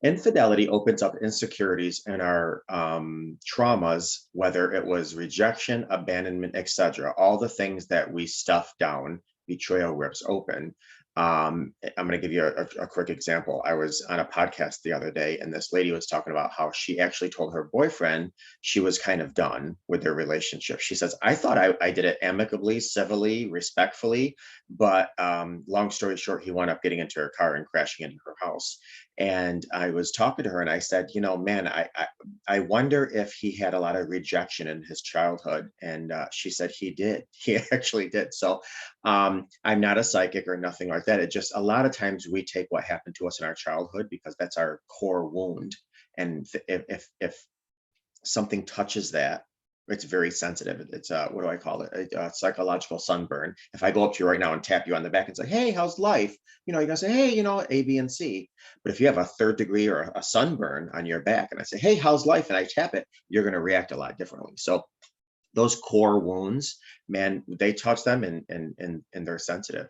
Infidelity opens up insecurities in our traumas, whether it was rejection, abandonment, etc. All the things that we stuff down, betrayal rips open. I'm going to give you a quick example. I was on a podcast the other day, and this lady was talking about how she actually told her boyfriend she was kind of done with their relationship. She says, I thought I did it amicably, civilly, respectfully, but long story short, he wound up getting into her car and crashing into her house. And I was talking to her and I said, man, I wonder if he had a lot of rejection in his childhood. And she said he did. He actually did. So I'm not a psychic or nothing like that. It just, a lot of times we take what happened to us in our childhood because that's our core wound. And if something touches that, it's very sensitive. It's what do I call it? A psychological sunburn. If I go up to you right now and tap you on the back and say, "Hey, how's life?" You're gonna say, "Hey, A, B, and C." But if you have a third degree or a sunburn on your back, and I say, "Hey, how's life?" and I tap it, you're gonna react a lot differently. So those core wounds, man, they touch them and they're sensitive.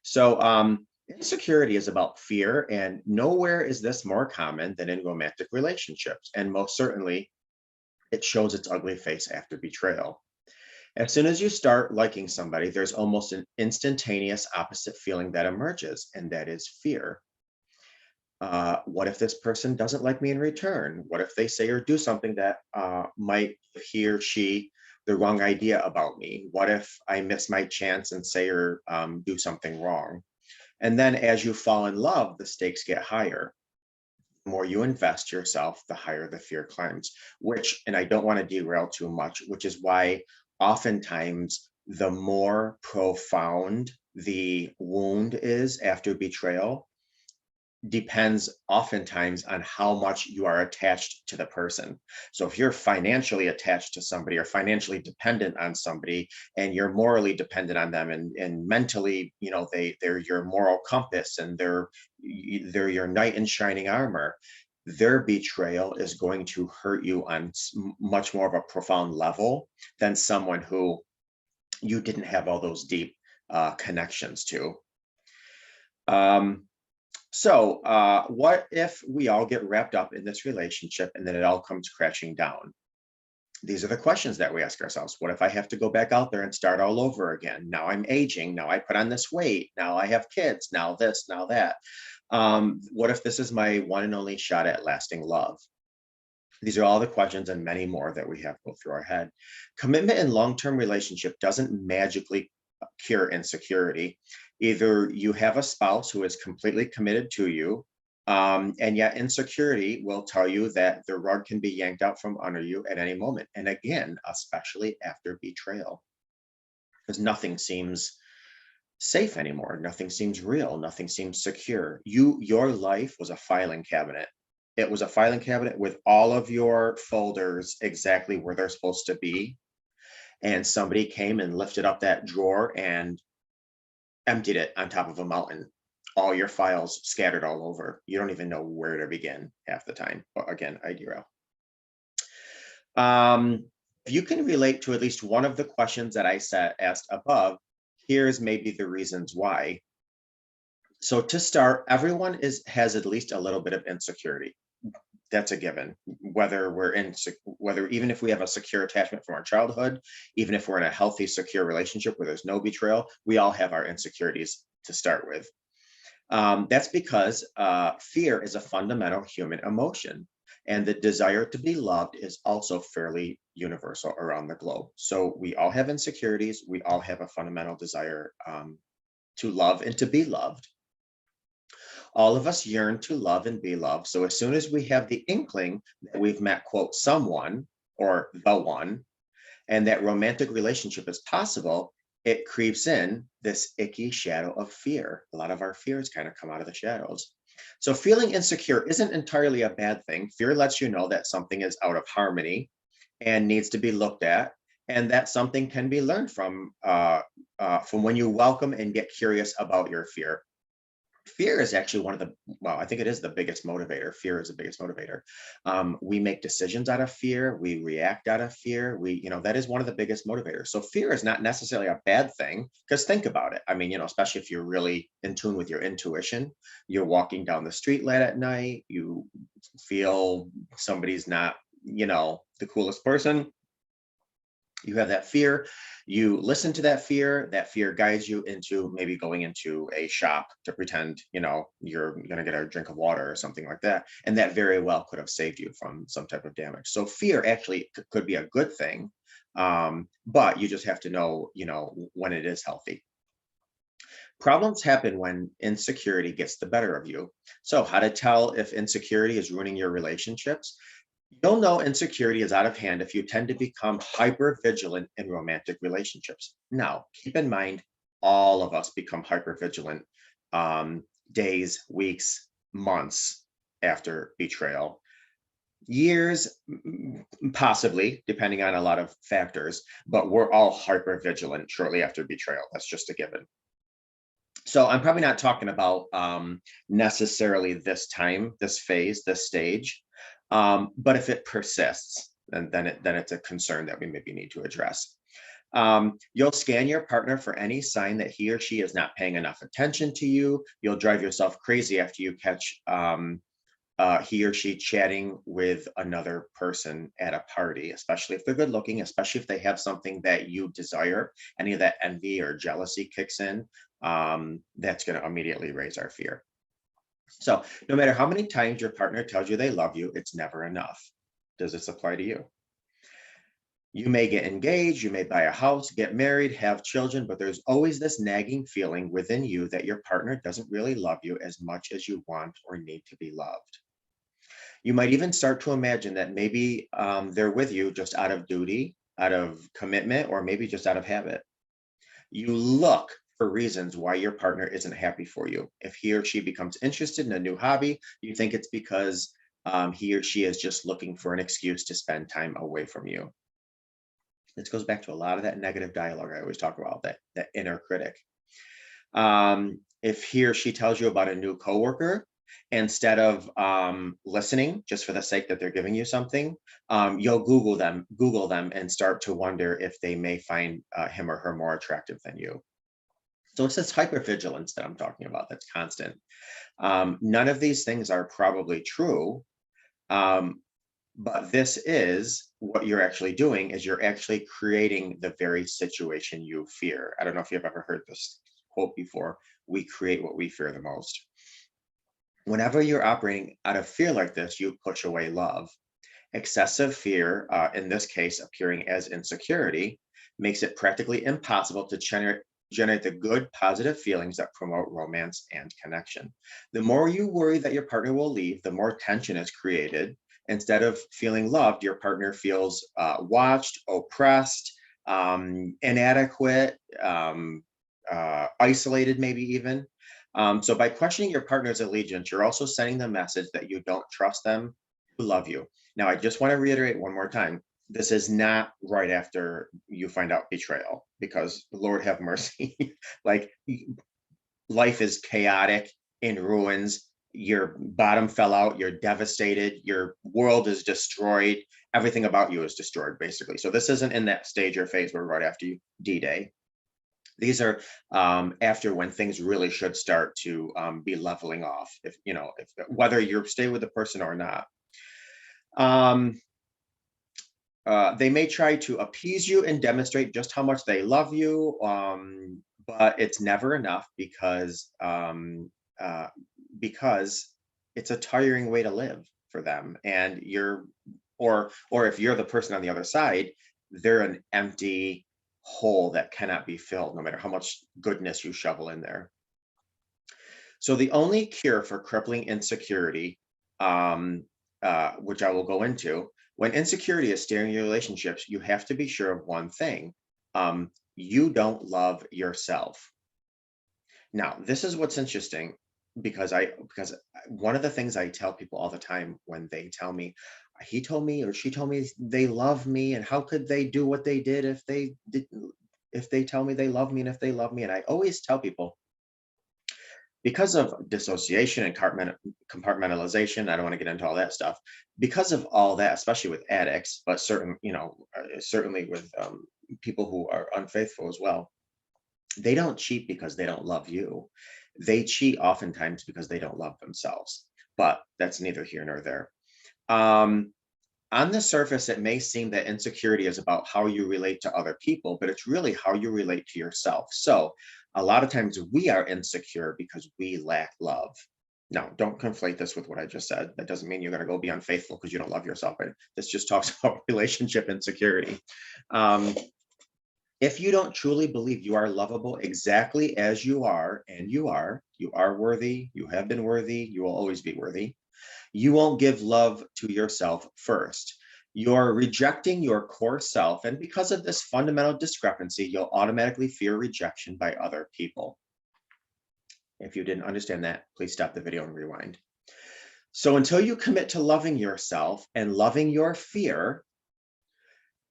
So insecurity is about fear, and nowhere is this more common than in romantic relationships. And most certainly it shows its ugly face after betrayal. As soon as you start liking somebody, there's almost an instantaneous opposite feeling that emerges, and that is fear. What if this person doesn't like me in return? What if they say or do something that might give he or she the wrong idea about me? What if I miss my chance and say or do something wrong? And then as you fall in love, the stakes get higher. The more you invest yourself, the higher the fear climbs, which, and I don't want to derail too much, which is why oftentimes the more profound the wound is after betrayal depends oftentimes on how much you are attached to the person. So if you're financially attached to somebody or financially dependent on somebody, and you're morally dependent on them, and mentally, they're your moral compass, and they're your knight in shining armor, their betrayal is going to hurt you on much more of a profound level than someone who you didn't have all those deep connections to. So what if we all get wrapped up in this relationship and then it all comes crashing down? These are the questions that we ask ourselves. What if I have to go back out there and start all over again? Now I'm aging. Now I put on this weight. Now I have kids. Now this, now that. What if this is my one and only shot at lasting love? These are all the questions and many more that we have go through our head. Commitment in long-term relationship doesn't magically cure insecurity. Either you have a spouse who is completely committed to you, and yet insecurity will tell you that the rug can be yanked out from under you at any moment. And again, especially after betrayal, because nothing seems safe anymore. Nothing seems real. Nothing seems secure. Your life was a filing cabinet. It was a filing cabinet with all of your folders exactly where they're supposed to be. And somebody came and lifted up that drawer and emptied it on top of a mountain. All your files scattered all over. You don't even know where to begin half the time. But again, I derail. If you can relate to at least one of the questions that I asked above, here's maybe the reasons why. So to start, everyone has at least a little bit of insecurity. That's a given. Whether even if we have a secure attachment from our childhood, even if we're in a healthy, secure relationship where there's no betrayal, we all have our insecurities to start with. That's because fear is a fundamental human emotion, and the desire to be loved is also fairly universal around the globe. So we all have insecurities. We all have a fundamental desire to love and to be loved. All of us yearn to love and be loved. So as soon as we have the inkling that we've met, quote, someone or the one, and that romantic relationship is possible, it creeps in this icky shadow of fear. A lot of our fears kind of come out of the shadows. So feeling insecure isn't entirely a bad thing. Fear lets you know that something is out of harmony and needs to be looked at, and that something can be learned from when you welcome and get curious about your fear. Fear is actually one of the, well, I think it is the biggest motivator. Fear is the biggest motivator. We make decisions out of fear. We react out of fear. That is one of the biggest motivators. So fear is not necessarily a bad thing, because think about it. I mean, especially if you're really in tune with your intuition, you're walking down the street late at night, you feel somebody's not, the coolest person. You have that fear, you listen to that fear guides you into maybe going into a shop to pretend, you're going to get a drink of water or something like that, and that very well could have saved you from some type of damage. So fear actually could be a good thing, but you just have to know, when it is healthy. Problems happen when insecurity gets the better of you. So how to tell if insecurity is ruining your relationships? You'll know insecurity is out of hand if you tend to become hyper vigilant in romantic relationships. Now, keep in mind, all of us become hyper vigilant days, weeks, months after betrayal, years, possibly, depending on a lot of factors, but we're all hyper vigilant shortly after betrayal. That's just a given. So I'm probably not talking about necessarily this time, this phase, this stage, but if it persists, then it's a concern that we maybe need to address. You'll scan your partner for any sign that he or she is not paying enough attention to you. You'll drive yourself crazy after you catch he or she chatting with another person at a party, especially if they're good looking, especially if they have something that you desire. Any of that envy or jealousy kicks in, that's going to immediately raise our fear. So no matter how many times your partner tells you they love you, it's never enough. Does this apply to you? You may get engaged, you may buy a house, get married, have children, but there's always this nagging feeling within you that your partner doesn't really love you as much as you want or need to be loved. You might even start to imagine that maybe they're with you just out of duty, out of commitment, or maybe just out of habit. You look for reasons why your partner isn't happy for you. If he or she becomes interested in a new hobby, you think it's because he or she is just looking for an excuse to spend time away from you. This goes back to a lot of that negative dialogue I always talk about, that inner critic. If he or she tells you about a new coworker, instead of listening just for the sake that they're giving you something, you'll Google them and start to wonder if they may find him or her more attractive than you. So it's this hypervigilance that I'm talking about that's constant. None of these things are probably true, but this is what you're actually doing, is you're actually creating the very situation you fear. I don't know if you've ever heard this quote before: we create what we fear the most. Whenever you're operating out of fear like this, you push away love. Excessive fear, in this case appearing as insecurity, makes it practically impossible to generate the good, positive feelings that promote romance and connection. The more you worry that your partner will leave, the more tension is created. Instead of feeling loved, your partner feels watched, oppressed, inadequate, isolated, maybe even. So by questioning your partner's allegiance, you're also sending the message that you don't trust them to love you. Now, I just want to reiterate one more time. This is not right after you find out betrayal, because Lord have mercy. Like, life is chaotic, in ruins. Your bottom fell out. You're devastated. Your world is destroyed. Everything about you is destroyed, basically. So this isn't in that stage or phase where right after D-Day. These are after, when things really should start to be leveling off, if whether you stay with the person or not. They may try to appease you and demonstrate just how much they love you, but it's never enough, because it's a tiring way to live for them, and or if you're the person on the other side, they're an empty hole that cannot be filled, no matter how much goodness you shovel in there. So the only cure for crippling insecurity, which I will go into, when insecurity is steering your relationships, you have to be sure of one thing: you don't love yourself. Now, this is what's interesting, because one of the things I tell people all the time when they tell me, he told me or she told me they love me, and how could they do what they did if they tell me they love me, and if they love me, and I always tell people, Because of dissociation and compartmentalization, I don't want to get into all that stuff. Because of all that, especially with addicts, but certainly with people who are unfaithful as well, they don't cheat because they don't love you. They cheat oftentimes because they don't love themselves. But that's neither here nor there. Um, on the surface, it may seem that insecurity is about how you relate to other people, but it's really how you relate to yourself. So a lot of times we are insecure because we lack love. Now, don't conflate this with what I just said. That doesn't mean you're going to go be unfaithful because you don't love yourself. Right? This just talks about relationship insecurity. Um, if you don't truly believe you are lovable exactly as you are, and you are worthy, you have been worthy, you will always be worthy, you won't give love to yourself first. You're rejecting your core self. And because of this fundamental discrepancy, you'll automatically fear rejection by other people. If you didn't understand that, please stop the video and rewind. So until you commit to loving yourself and loving your fear,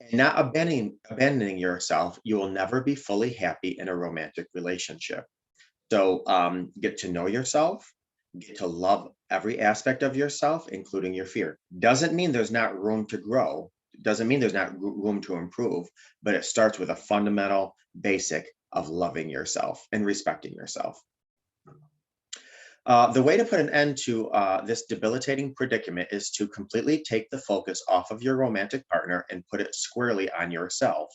and not abandoning yourself, you will never be fully happy in a romantic relationship. So get to know yourself, get to love every aspect of yourself, including your fear. Doesn't mean there's not room to grow. Doesn't mean there's not room to improve, but it starts with a fundamental basic of loving yourself and respecting yourself. The way to put an end to this debilitating predicament is to completely take the focus off of your romantic partner and put it squarely on yourself.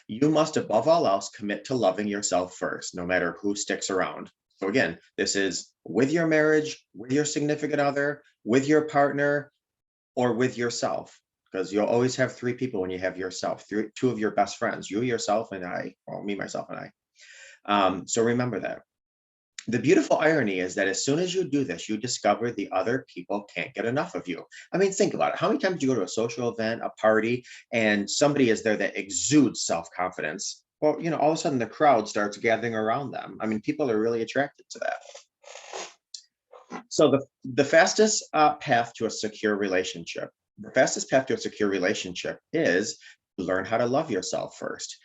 You must, above all else, commit to loving yourself first, no matter who sticks around. So again, this is with your marriage, with your significant other, with your partner, or with yourself, because you'll always have three people when you have yourself, two of your best friends, you, yourself, and I, well, me, myself, and I. So remember that. The beautiful irony is that as soon as you do this, you discover the other people can't get enough of you. I mean, think about it. How many times do you go to a social event, a party, and somebody is there that exudes self-confidence? Well, all of a sudden the crowd starts gathering around them. I mean, people are really attracted to that. So the fastest path to a secure relationship, is to learn how to love yourself first.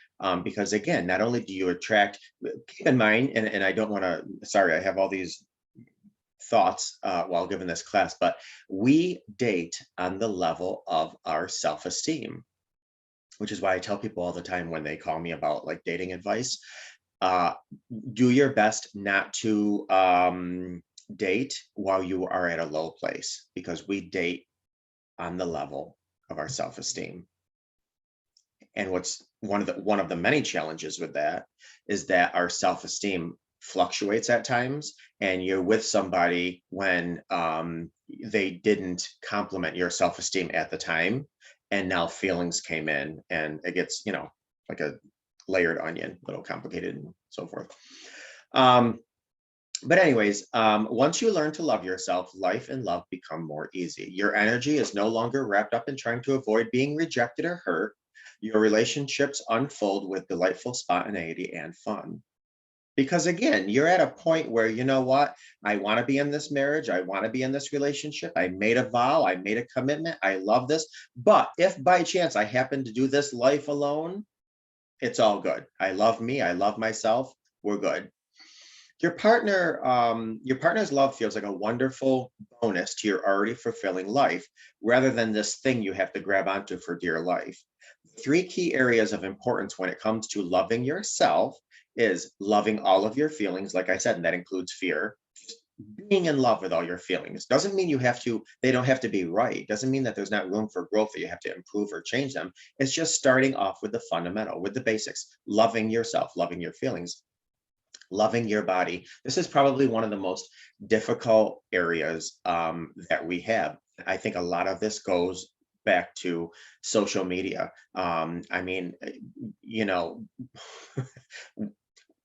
Because again, not only do you attract, keep in mind, and I don't want to, sorry, I have all these thoughts while giving this class, but we date on the level of our self-esteem, which is why I tell people all the time when they call me about like dating advice, do your best not to date while you are at a low place, because we date on the level of our self-esteem. And what's one of the many challenges with that is that our self-esteem fluctuates at times, and you're with somebody when they didn't compliment your self-esteem at the time, and now feelings came in, and it gets like a layered onion, a little complicated and so forth. But anyways, once you learn to love yourself, life and love become more easy. Your energy is no longer wrapped up in trying to avoid being rejected or hurt. Your relationships unfold with delightful spontaneity and fun. Because again, you're at a point where, you know what, I want to be in this marriage, I want to be in this relationship, I made a vow, I made a commitment, I love this. But if by chance I happen to do this life alone, it's all good. I love me, I love myself, we're good. Your partner's love feels like a wonderful bonus to your already fulfilling life, rather than this thing you have to grab onto for dear life. Three key areas of importance when it comes to loving yourself is loving all of your feelings, like I said, and that includes fear. Being in love with all your feelings doesn't mean they don't have to be right. Doesn't mean that there's not room for growth, that you have to improve or change them. It's just starting off with the fundamental, with the basics, loving yourself, loving your feelings, loving your body. This is probably one of the most difficult areas that we have. I think a lot of this goes back to social media. I mean,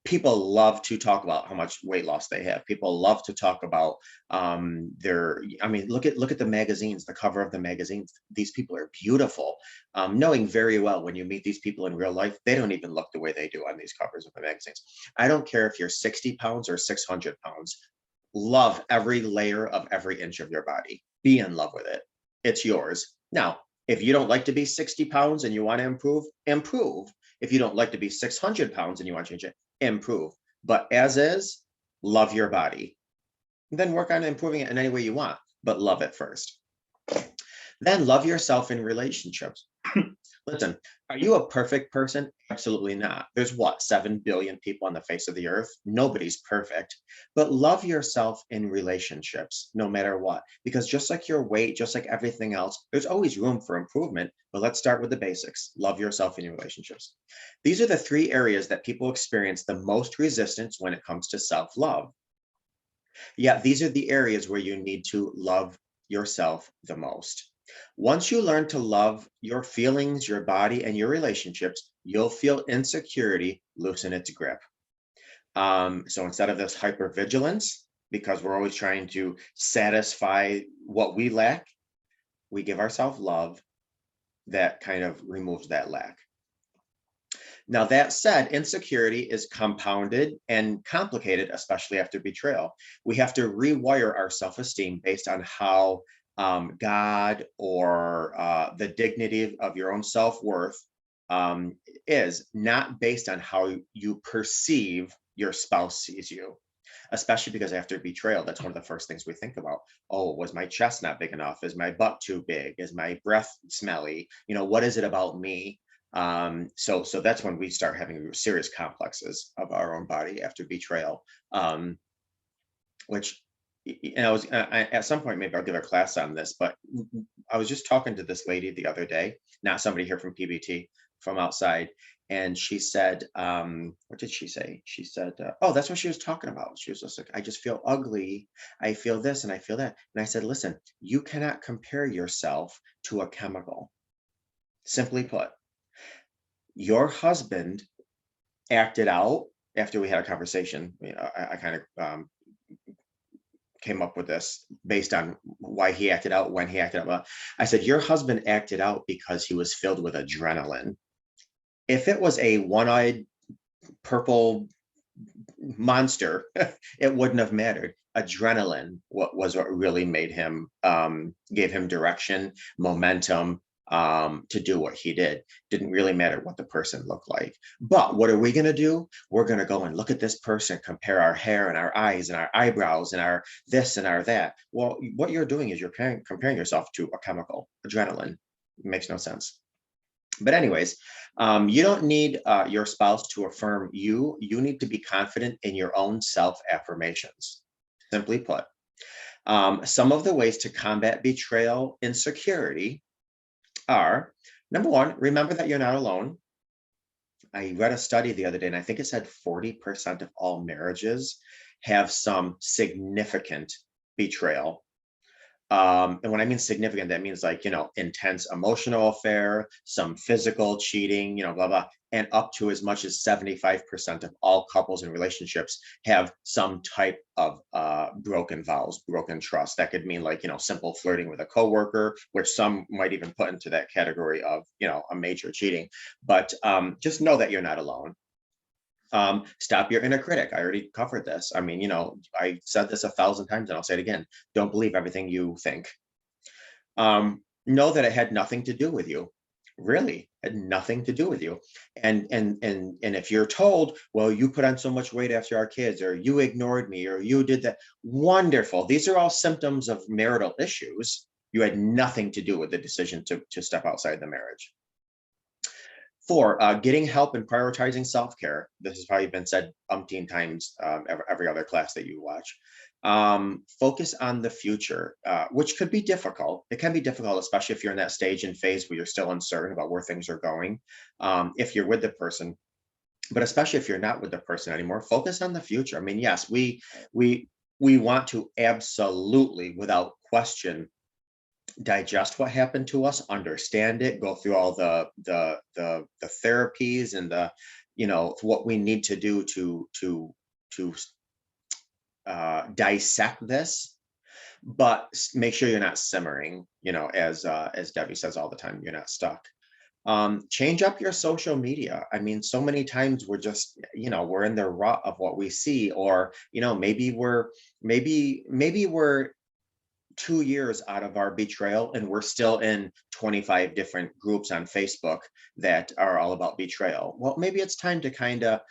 people love to talk about how much weight loss they have. People love to talk about look at the magazines, the cover of the magazines. These people are beautiful, knowing very well when you meet these people in real life, they don't even look the way they do on these covers of the magazines. I don't care if you're 60 pounds or 600 pounds. Love every layer of every inch of your body. Be in love with it. It's yours. Now, if you don't like to be 60 pounds and you want to improve, improve. If you don't like to be 600 pounds and you want to change it, improve. But as is, love your body. then work on improving it in any way you want, but love it first. Then love yourself in relationships. Listen, are you a perfect person? Absolutely not. There's what, 7 billion people on the face of the earth? Nobody's perfect. But love yourself in relationships, no matter what. Because just like your weight, just like everything else, there's always room for improvement. But let's start with the basics. Love yourself in your relationships. These are the three areas that people experience the most resistance when it comes to self love. Yet these are the areas where you need to love yourself the most. Once you learn to love your feelings, your body, and your relationships, you'll feel insecurity loosen its grip. So instead of this hypervigilance, because we're always trying to satisfy what we lack, we give ourselves love that kind of removes that lack. Now, that said, insecurity is compounded and complicated, especially after betrayal. We have to rewire our self esteem based on how God or the dignity of your own self worth um, is, not based on how you perceive your spouse sees you. Especially because after betrayal, that's one of the first things we think about. Oh, was my chest not big enough? Is my butt too big? Is my breath smelly? What is it about me? So that's when we start having serious complexes of our own body after betrayal. Which and at some point, maybe I'll give a class on this, but I was just talking to this lady the other day, not somebody here from PBT, from outside, and she said, what did she say? She said, oh, that's what she was talking about. She was just like, I just feel ugly. I feel this and I feel that. And I said, listen, you cannot compare yourself to a chemical. Simply put, your husband acted out after we had a conversation. I kind of came up with this based on why he acted out, when he acted out. I said, your husband acted out because he was filled with adrenaline. If it was a one-eyed purple monster, it wouldn't have mattered. Adrenaline was what really made him, gave him direction, momentum, to do what he did. Didn't really matter what the person looked like. But what are we going to do? We're going to go and look at this person, compare our hair and our eyes and our eyebrows and our this and our that. Well, what you're doing is you're comparing yourself to a chemical, adrenaline. It makes no sense. But anyways, you don't need your spouse to affirm you. You need to be confident in your own self affirmations. Simply put, some of the ways to combat betrayal insecurity are: number one, remember that you're not alone. I read a study the other day, and I think it said 40% of all marriages have some significant betrayal. And when I mean significant, that means like, intense emotional affair, some physical cheating, blah, blah, and up to as much as 75% of all couples and relationships have some type of broken vows, broken trust. That could mean like, simple flirting with a coworker, which some might even put into that category of, a major cheating. But just know that you're not alone. Stop your inner critic. I already covered this. I mean, I said this 1,000 times and I'll say it again. Don't believe everything you think. Know that it had nothing to do with you. Really had nothing to do with you. And if you're told, well, you put on so much weight after our kids, or you ignored me, or you did that, wonderful. These are all symptoms of marital issues. You had nothing to do with the decision to step outside the marriage. 4, getting help and prioritizing self-care. This has probably been said umpteen times, every other class that you watch. Focus on the future, which could be difficult. It can be difficult, especially if you're in that stage and phase where you're still uncertain about where things are going, if you're with the person. But especially if you're not with the person anymore, focus on the future. I mean, yes, we want to absolutely, without question, digest what happened to us, understand it, go through all the therapies and the what we need to do to dissect this, but make sure you're not simmering, as Debbie says all the time, you're not stuck. Change up your social media. I mean, so many times we're just, we're in the rut of what we see, or maybe we're 2 years out of our betrayal, and we're still in 25 different groups on Facebook that are all about betrayal. Well, maybe it's time to kind of,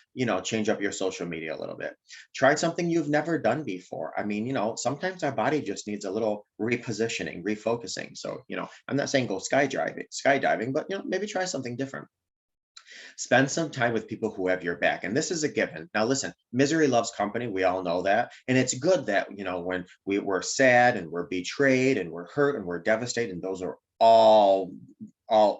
change up your social media a little bit. Try something you've never done before. I mean, sometimes our body just needs a little repositioning, refocusing. So, I'm not saying go skydiving, but maybe try something different. Spend some time with people who have your back. And this is a given. Now, listen, misery loves company. We all know that. And it's good that, when we're sad and we're betrayed and we're hurt and we're devastated, and those are all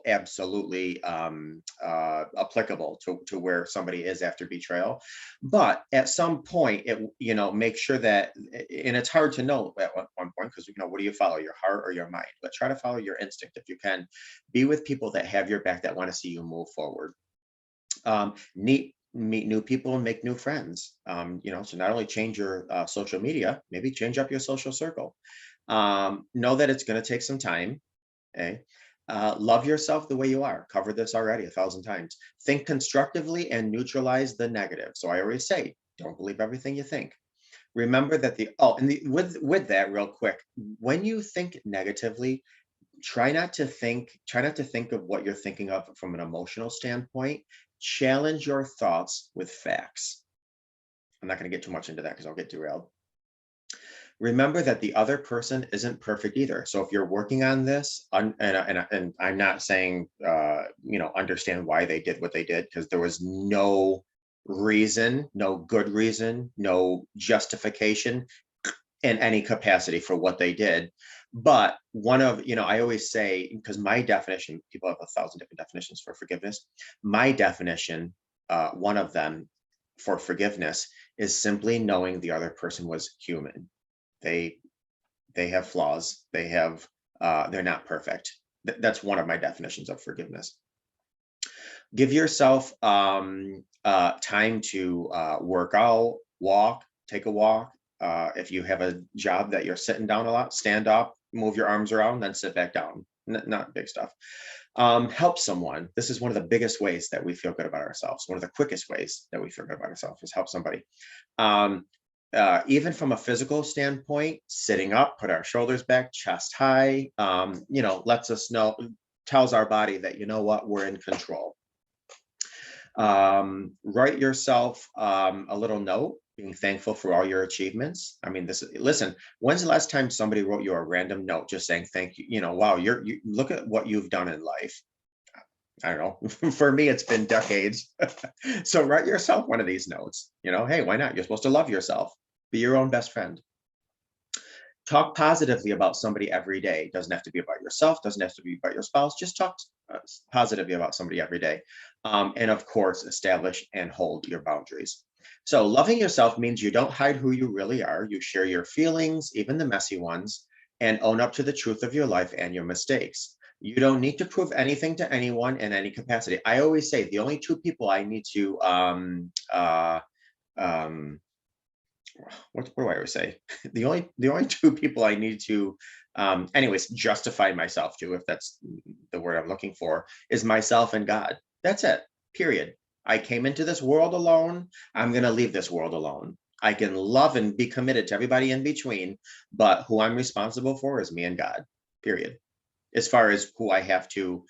absolutely applicable to where somebody is after betrayal. But at some point, make sure that, and it's hard to know at one point, because, what do you follow, your heart or your mind? But try to follow your instinct if you can. Be with people that have your back, that want to see you move forward. Meet new people and make new friends. So not only change your social media, maybe change up your social circle. Know that it's going to take some time. Okay. Love yourself the way you are. Covered this already 1,000 times. Think constructively and neutralize the negative. So I always say, don't believe everything you think. Remember that with that, real quick, when you think negatively, try not to think of what you're thinking of from an emotional standpoint. Challenge your thoughts with facts. I'm not going to get too much into that because I'll get derailed. Remember that the other person isn't perfect either. So if you're working on this, and I'm not saying, understand why they did what they did, because there was no reason, no good reason, no justification in any capacity for what they did. But I always say, because my definition, people have 1,000 different definitions for forgiveness. My definition, one of them for forgiveness, is simply knowing the other person was human. They have flaws. They're not perfect. That's one of my definitions of forgiveness. Give yourself time to work out, walk, take a walk. If you have a job that you're sitting down a lot, stand up, move your arms around, then sit back down. Not big stuff. Help someone. This is one of the biggest ways that we feel good about ourselves. One of the quickest ways that we feel good about ourselves is help somebody. Even from a physical standpoint, sitting up, put our shoulders back, chest high, lets us know, tells our body that, we're in control. Write yourself a little note, being thankful for all your achievements. I mean, listen, when's the last time somebody wrote you a random note just saying thank you? Wow, you look at what you've done in life. I don't know. For me, it's been decades. So write yourself one of these notes. Hey, why not? You're supposed to love yourself. Be your own best friend. Talk positively about somebody every day. Doesn't have to be about yourself, doesn't have to be about your spouse. Just talk positively about somebody every day. And of course, establish and hold your boundaries. So loving yourself means you don't hide who you really are. You share your feelings, even the messy ones, and own up to the truth of your life and your mistakes. You don't need to prove anything to anyone in any capacity. I always say the only two people I need to what do I always say? The only two people I need to anyways justify myself to, if that's the word I'm looking for, is myself and God. That's it. Period. I came into this world alone. I'm going to leave this world alone. I can love and be committed to everybody in between, but who I'm responsible for is me and God. Period. As far as who I have to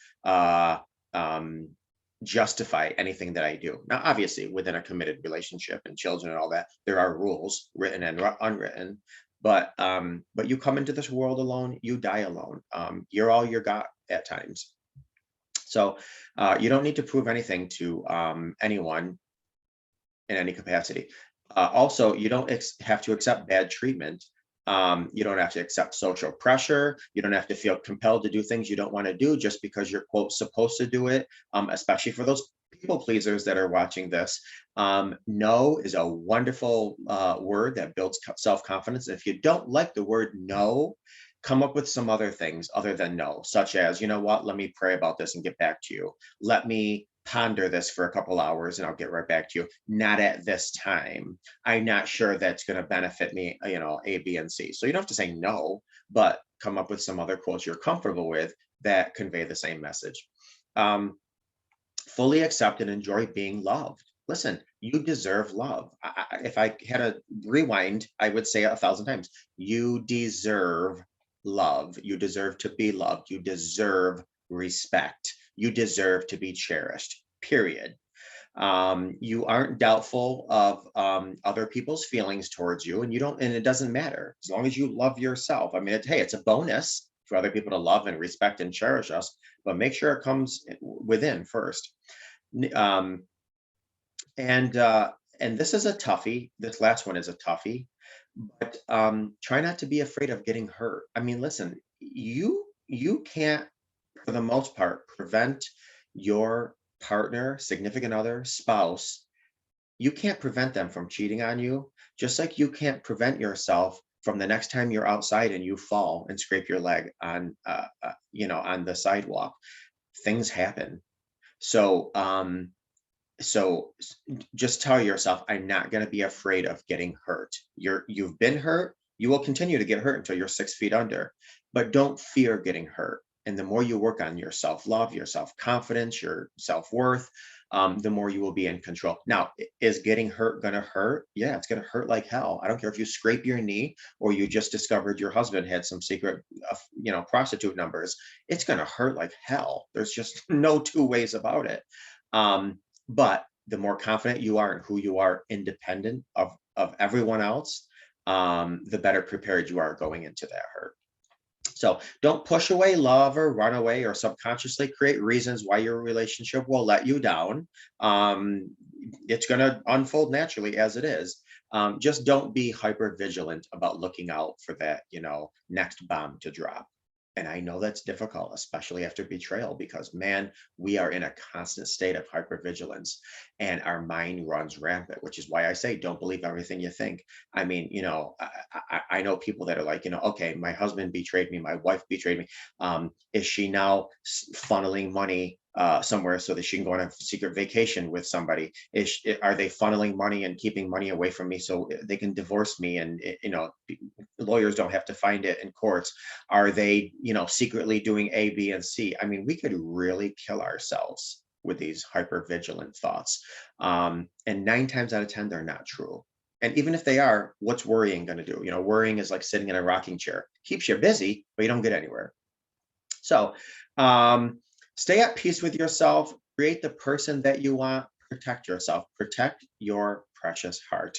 justify anything that I do. Now, obviously, within a committed relationship and children and all that, there are rules, written and unwritten. But you come into this world alone, you die alone. You're all you got at times. So you don't need to prove anything to anyone in any capacity. Also, you don't have to accept bad treatment. You don't have to accept social pressure. You don't have to feel compelled to do things you don't want to do just because you're, quote, supposed to do it, especially for those people pleasers that are watching this. No is a wonderful word that builds self-confidence. If you don't like the word no, come up with some other things other than no, such as, you know what, let me pray about this and get back to you. Let me ponder this for a couple hours and I'll get right back to you. Not at this time. I'm not sure that's going to benefit me, A, B, and C. So you don't have to say no, but come up with some other quotes you're comfortable with that convey the same message. Fully accept and enjoy being loved. Listen, you deserve love. If I had a rewind, I would say 1,000 times, you deserve love. You deserve to be loved. You deserve respect. You deserve to be cherished, period. You aren't doubtful of other people's feelings towards you, and you don't, and it doesn't matter as long as you love yourself. I mean, hey, it's a bonus for other people to love and respect and cherish us, but make sure it comes within first. N- Um, and this is a toughie. This last one is a toughie, but try not to be afraid of getting hurt. I mean, listen, you can't, for the most part, prevent your partner, significant other, spouse. You can't prevent them from cheating on you, just like you can't prevent yourself from the next time you're outside and you fall and scrape your leg on, on the sidewalk. Things happen. So, just tell yourself, I'm not going to be afraid of getting hurt. You've been hurt. You will continue to get hurt until you're 6 feet under, but don't fear getting hurt. And the more you work on your self-love, your self-confidence, your self-worth, the more you will be in control. Now, is getting hurt going to hurt? Yeah, it's going to hurt like hell. I don't care if you scrape your knee or you just discovered your husband had some secret, prostitute numbers. It's going to hurt like hell. There's just no two ways about it. But the more confident you are in who you are, independent of everyone else, the better prepared you are going into that hurt. So don't push away love or run away or subconsciously create reasons why your relationship will let you down. It's going to unfold naturally as it is. Just don't be hyper vigilant about looking out for that, next bomb to drop. And I know that's difficult, especially after betrayal, because man, we are in a constant state of hypervigilance and our mind runs rampant, which is why I say don't believe everything you think. I mean, I know people that are like, okay, my husband betrayed me, my wife betrayed me. Is she now funneling money somewhere so that she can go on a secret vacation with somebody? Are they funneling money and keeping money away from me so they can divorce me? And lawyers don't have to find it in courts. Are they, secretly doing A, B, and C? I mean, we could really kill ourselves with these hyper vigilant thoughts. And 9 times out of 10, they're not true. And even if they are, what's worrying going to do? Worrying is like sitting in a rocking chair. Keeps you busy, but you don't get anywhere. So stay at peace with yourself, create the person that you want, protect yourself, protect your precious heart.